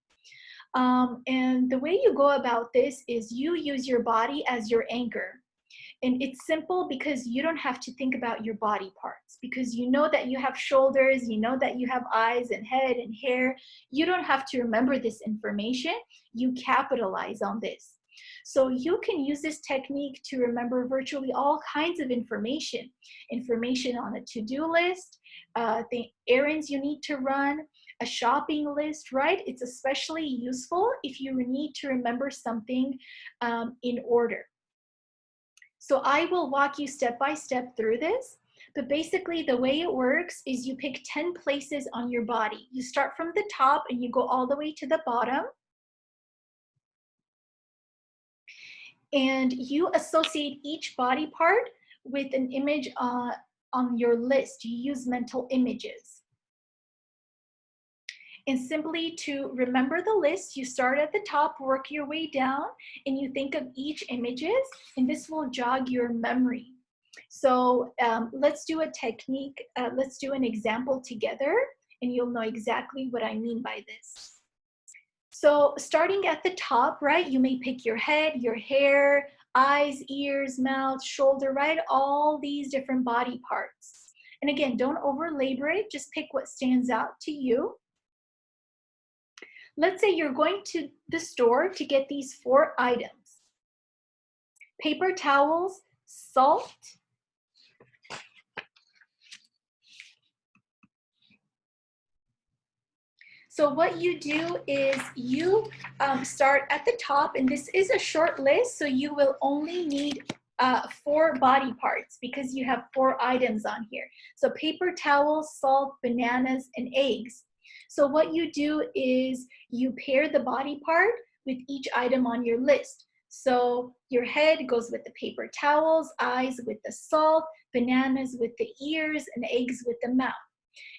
And the way you go about this is you use your body as your anchor. And it's simple because you don't have to think about your body parts because you know that you have shoulders, you know that you have eyes and head and hair. You don't have to remember this information. You capitalize on this. So you can use this technique to remember virtually all kinds of information. Information on a to-do list, the errands you need to run, a shopping list, right? It's especially useful if you need to remember something in order. So I will walk you step by step through this, but basically the way it works is you pick 10 places on your body. You start from the top and you go all the way to the bottom. And you associate each body part with an image on your list. You use mental images. And simply to remember the list, you start at the top, work your way down, and you think of each images, and this will jog your memory. So let's do a technique, let's do an example together, and you'll know exactly what I mean by this. So starting at the top, right, you may pick your head, your hair, eyes, ears, mouth, shoulder, right, all these different body parts. And again, don't over-labor it, just pick what stands out to you. Let's say you're going to the store to get these 4 items: paper towels, salt, so what you do is you start at the top, and this is a short list, so you will only need 4 body parts because you have 4 items on here. So paper towels, salt, bananas, and eggs. So what you do is you pair the body part with each item on your list. So your head goes with the paper towels, eyes with the salt, bananas with the ears, and eggs with the mouth.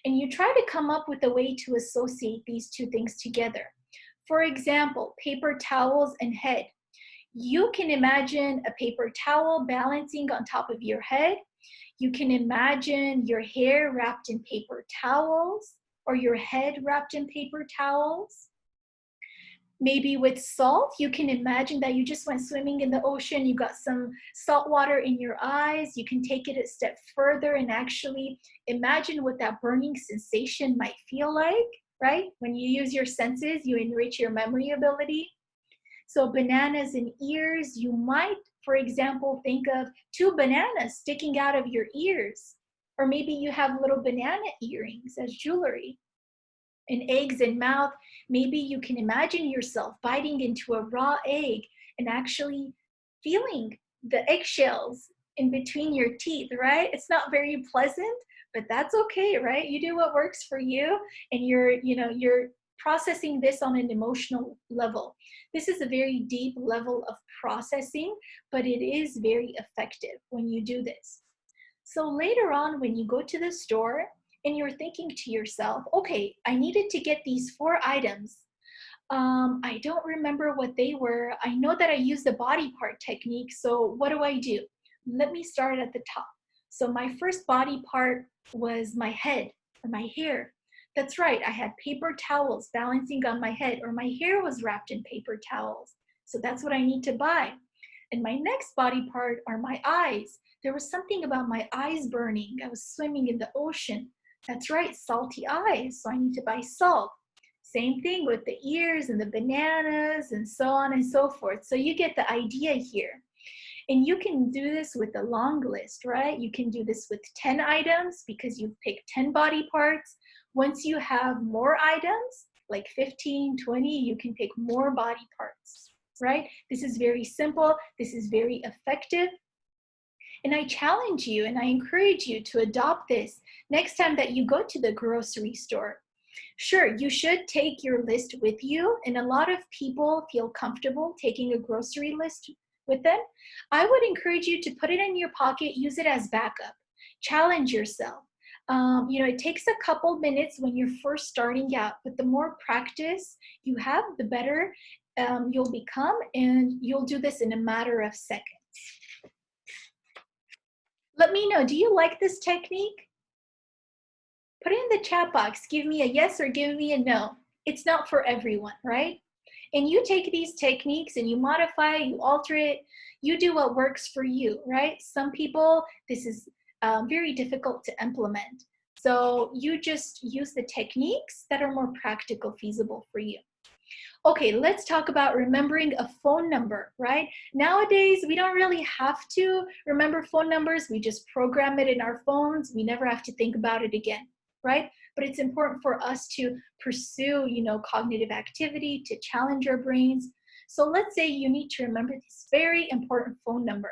And you try to come up with a way to associate these 2 things together. For example, paper towels and head. You can imagine a paper towel balancing on top of your head. You can imagine your hair wrapped in paper towels, or your head wrapped in paper towels. Maybe with salt, you can imagine that you just went swimming in the ocean, you got some salt water in your eyes. You can take it a step further and actually imagine what that burning sensation might feel like, right? When you use your senses, you enrich your memory ability. So bananas and ears, you might For example, think of 2 bananas sticking out of your ears, or maybe you have little banana earrings as jewelry. And eggs in mouth, maybe you can imagine yourself biting into a raw egg and actually feeling the eggshells in between your teeth, right? It's not very pleasant, but that's okay, right? You do what works for you, and you're processing this on an emotional level. This is a very deep level of processing, but it is very effective when you do this. So later on, when you go to the store and you're thinking to yourself, okay, I needed to get these 4 items. I don't remember what they were. I know that I used the body part technique, so what do? Let me start at the top. So my first body part was my head or my hair. That's right, I had paper towels balancing on my head, or my hair was wrapped in paper towels. So that's what I need to buy. And my next body part are my eyes. There was something about my eyes burning. I was swimming in the ocean. That's right, salty eyes, so I need to buy salt. Same thing with the ears and the bananas and so on and so forth. So you get the idea here. And you can do this with a long list, right? You can do this with 10 items because you've picked 10 body parts. Once you have more items, like 15, 20, you can pick more body parts, right? This is very simple. This is very effective. And I challenge you and I encourage you to adopt this next time that you go to the grocery store. Sure, you should take your list with you, and a lot of people feel comfortable taking a grocery list with them. I would encourage you to put it in your pocket, use it as backup. Challenge yourself. It takes a couple minutes when you're first starting out, but the more practice you have, the better you'll become, and you'll do this in a matter of seconds. Let me know, do you like this technique? Put it in the chat box. Give me a yes or give me a no. It's not for everyone, right? And you take these techniques and you modify, you alter it, you do what works for you, right? Some people, this is very difficult to implement. So you just use the techniques that are more practical, feasible for you. Okay, let's talk about remembering a phone number, right? Nowadays, we don't really have to remember phone numbers. We just program it in our phones. We never have to think about it again, right? But it's important for us to pursue, cognitive activity, to challenge our brains. So let's say you need to remember this very important phone number,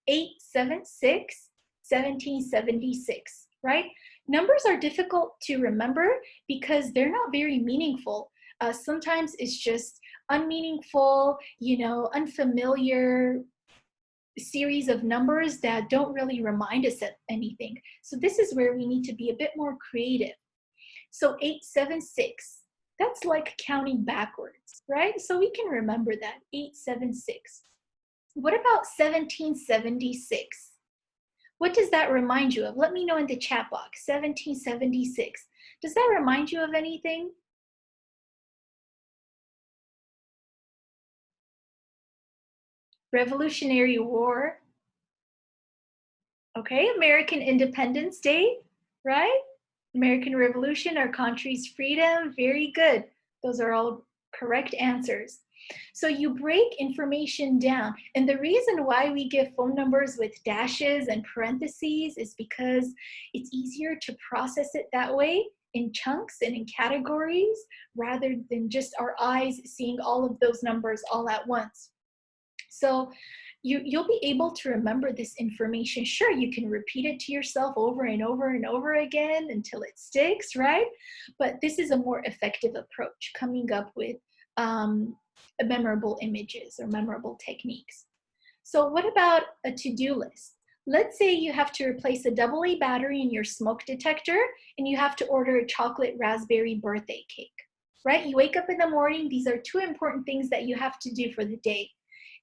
876-1776, right? Numbers are difficult to remember because they're not very meaningful. Sometimes it's just unmeaningful, unfamiliar series of numbers that don't really remind us of anything. So this is where we need to be a bit more creative. So 876, that's like counting backwards, right? So we can remember that, 876. What about 1776? What does that remind you of? Let me know in the chat box, 1776. Does that remind you of anything? Revolutionary War. Okay, American Independence Day, right? American Revolution, our country's freedom. Very good. Those are all correct answers. So you break information down. And the reason why we give phone numbers with dashes and parentheses is because it's easier to process it that way in chunks and in categories rather than just our eyes seeing all of those numbers all at once. So you'll be able to remember this information. Sure, you can repeat it to yourself over and over and over again until it sticks, right? But this is a more effective approach, coming up with memorable images or memorable techniques. So what about a to-do list? Let's say you have to replace a AA battery in your smoke detector and you have to order a chocolate raspberry birthday cake, right? You wake up in the morning, these are 2 important things that you have to do for the day.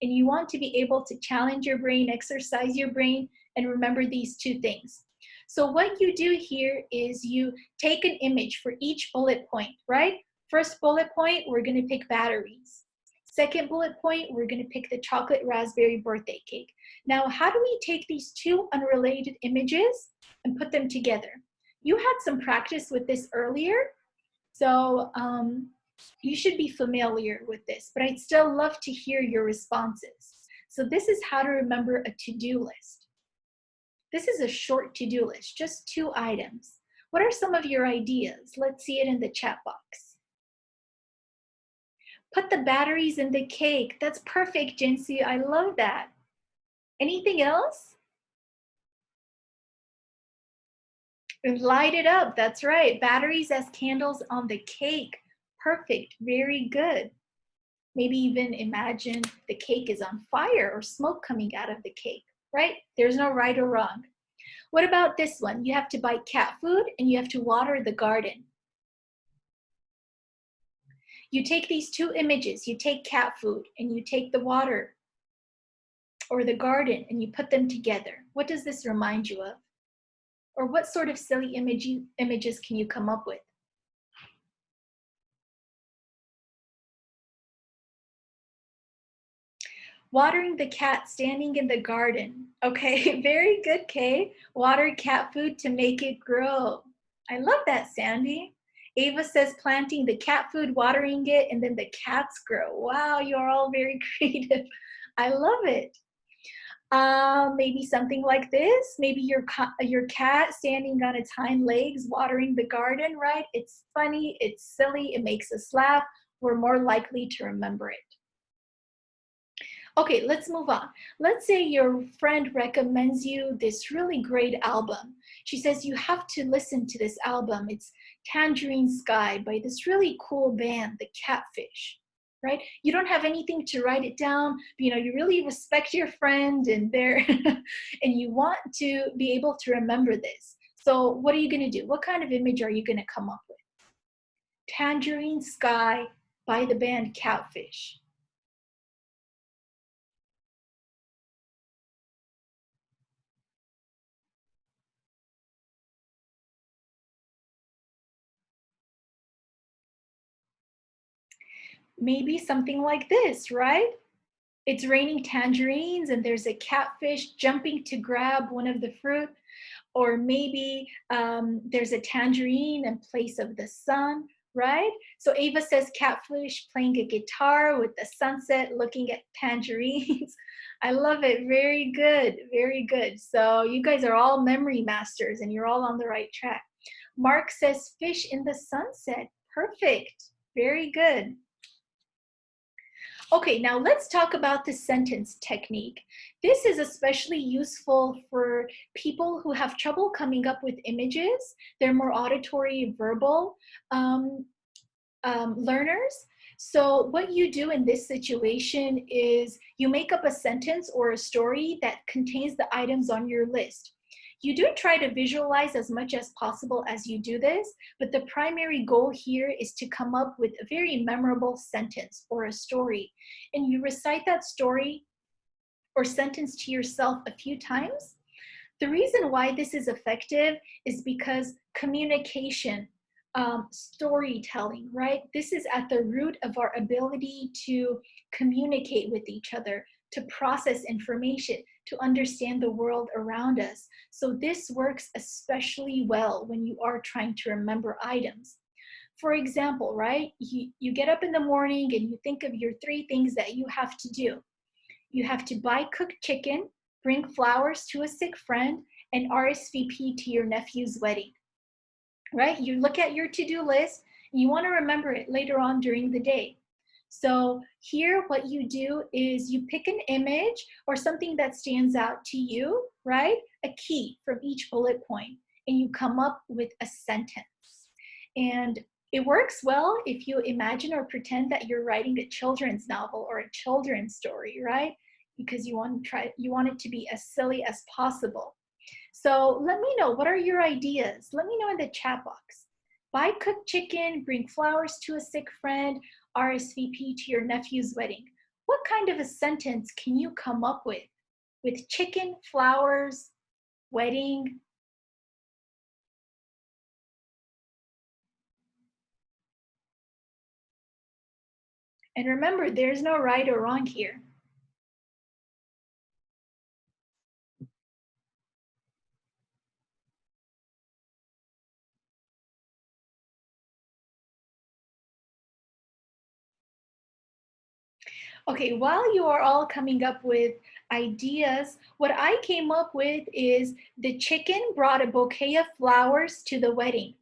And you want to be able to challenge your brain, exercise your brain, and remember these 2 things. So what you do here is you take an image for each bullet point, right? First bullet point, we're going to pick batteries. Second bullet point, we're going to pick the chocolate raspberry birthday cake. Now, how do we take these 2 unrelated images and put them together? You had some practice with this earlier, so you should be familiar with this, but I'd still love to hear your responses. So this is how to remember a to-do list. This is a short to-do list, just 2 items. What are some of your ideas? Let's see it in the chat box. Put the batteries in the cake. That's perfect, Jinsu. I love that. Anything else? And light it up. That's right. Batteries as candles on the cake. Perfect. Very good. Maybe even imagine the cake is on fire or smoke coming out of the cake, right? There's no right or wrong. What about this one? You have to buy cat food and you have to water the garden. You take these 2 images, you take cat food and you take the water or the garden and you put them together. What does this remind you of? Or what sort of silly images can you come up with? Watering the cat standing in the garden. Okay, very good, Kay. Water cat food to make it grow. I love that, Sandy. Ava says planting the cat food, watering it, and then the cats grow. Wow, you're all very creative. I love it. Maybe something like this. Maybe your cat standing on its hind legs, watering the garden, right? It's funny, it's silly, it makes us laugh. We're more likely to remember it. Okay, let's move on. Let's say your friend recommends you this really great album. She says you have to listen to this album. It's Tangerine Sky by this really cool band, the Catfish, right? You don't have anything to write it down. You know, you really respect your friend and and you want to be able to remember this. So what are you gonna do? What kind of image are you gonna come up with? Tangerine Sky by the band Catfish. Maybe something like this, right? It's raining tangerines and there's a catfish jumping to grab one of the fruit. Or maybe there's a tangerine in place of the sun, right? So Ava says catfish playing a guitar with the sunset looking at tangerines. I love it. Very good. Very good. So you guys are all memory masters and you're all on the right track. Mark says fish in the sunset. Perfect. Very good. Okay, now let's talk about the sentence technique. This is especially useful for people who have trouble coming up with images. They're more auditory, verbal learners. So what you do in this situation is you make up a sentence or a story that contains the items on your list. You do try to visualize as much as possible as you do this, but the primary goal here is to come up with a very memorable sentence or a story. And you recite that story or sentence to yourself a few times. The reason why this is effective is because communication, storytelling, right? This is at the root of our ability to communicate with each other, to process information, to understand the world around us. So this works especially well when you are trying to remember items. For example, right, you get up in the morning and you think of your 3 things that you have to do. You have to buy cooked chicken, bring flowers to a sick friend, and RSVP to your nephew's wedding, right? You look at your to-do list, and you want to remember it later on during the day. So here, what you do is you pick an image or something that stands out to you, right? A key from each bullet point, and you come up with a sentence. And it works well if you imagine or pretend that you're writing a children's novel or a children's story, right? Because you want it to be as silly as possible. So let me know, what are your ideas? Let me know in the chat box. Buy cooked chicken, bring flowers to a sick friend, RSVP to your nephew's wedding. What kind of a sentence can you come up with chicken, flowers, wedding? And remember, there's no right or wrong here. Okay, while you are all coming up with ideas, what I came up with is the chicken brought a bouquet of flowers to the wedding.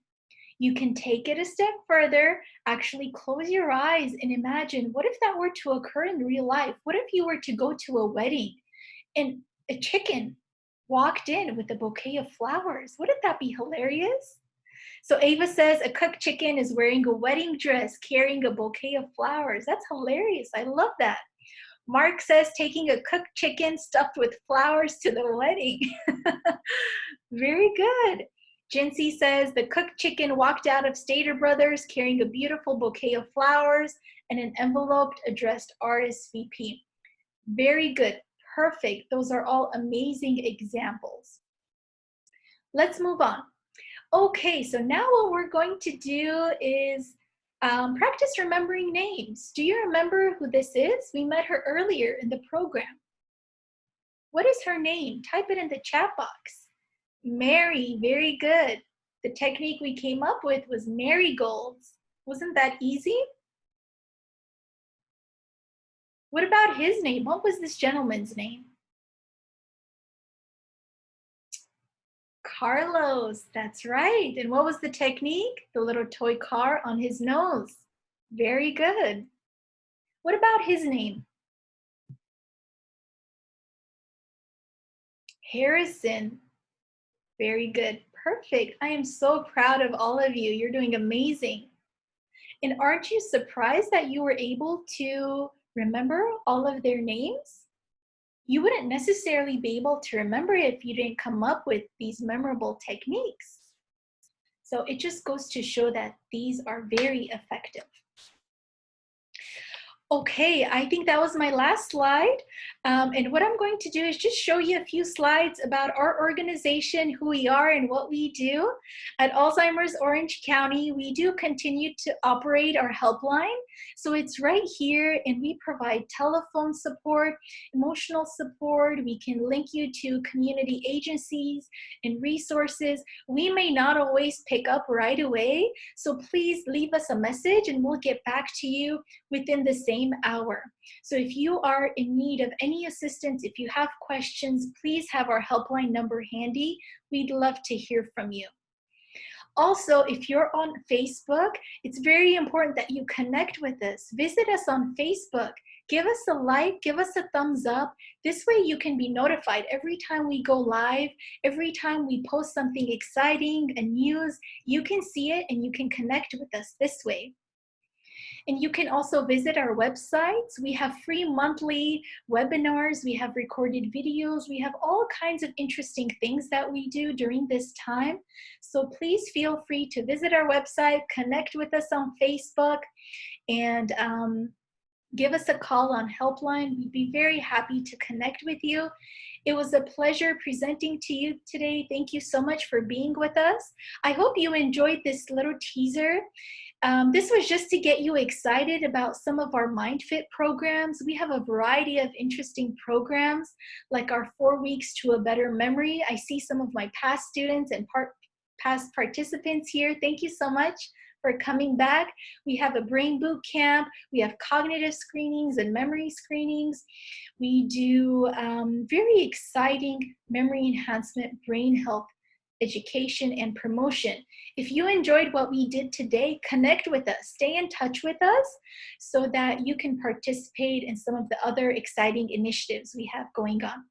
You can take it a step further, actually close your eyes and imagine, what if that were to occur in real life? What if you were to go to a wedding and a chicken walked in with a bouquet of flowers? Wouldn't that be hilarious? So Ava says a cooked chicken is wearing a wedding dress, carrying a bouquet of flowers. That's hilarious. I love that. Mark says taking a cooked chicken stuffed with flowers to the wedding. Very good. Jinsey says the cooked chicken walked out of Stater Brothers carrying a beautiful bouquet of flowers and an envelope addressed RSVP. Very good. Perfect. Those are all amazing examples. Let's move on. Okay, so now what we're going to do is practice remembering names. Do you remember who this is? We met her earlier in the program. What is her name? Type it in the chat box. Mary, very good. The technique we came up with was Marigolds. Wasn't that easy? What about his name? What was this gentleman's name? Carlos, that's right. And what was the technique? The little toy car on his nose. Very good. What about his name? Harrison. Very good. Perfect. I am so proud of all of you. You're doing amazing. And aren't you surprised that you were able to remember all of their names? You wouldn't necessarily be able to remember it if you didn't come up with these memorable techniques. So it just goes to show that these are very effective. Okay, I think that was my last slide. And what I'm going to do is just show you a few slides about our organization, who we are and what we do. At Alzheimer's Orange County, we do continue to operate our helpline. So it's right here, and we provide telephone support, emotional support. We can link you to community agencies and resources. We may not always pick up right away, so please leave us a message and we'll get back to you within the same hour. So if you are in need of any assistance, if you have questions, please have our helpline number handy. We'd love to hear from you. Also, if you're on Facebook, it's very important that you connect with us. Visit us on Facebook. Give us a like, give us a thumbs up. This way you can be notified every time we go live, every time we post something exciting, a news, you can see it and you can connect with us this way. And you can also visit our websites. We have free monthly webinars. We have recorded videos. We have all kinds of interesting things that we do during this time. So please feel free to visit our website, connect with us on Facebook, and give us a call on Helpline. We'd be very happy to connect with you. It was a pleasure presenting to you today. Thank you so much for being with us. I hope you enjoyed this little teaser. This was just to get you excited about some of our MindFit programs. We have a variety of interesting programs, like our 4 weeks to a better memory. I see some of my past students and past participants here. Thank you so much for coming back. We have a brain boot camp. We have cognitive screenings and memory screenings. We do very exciting memory enhancement, brain health education and promotion. If you enjoyed what we did today, connect with us, stay in touch with us so that you can participate in some of the other exciting initiatives we have going on.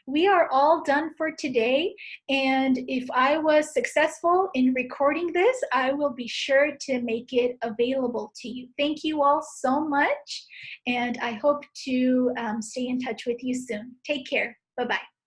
We are all done for today, and if I was successful in recording this, I will be sure to make it available to you. Thank you all so much, and I hope to stay in touch with you soon. Take care. Bye-bye.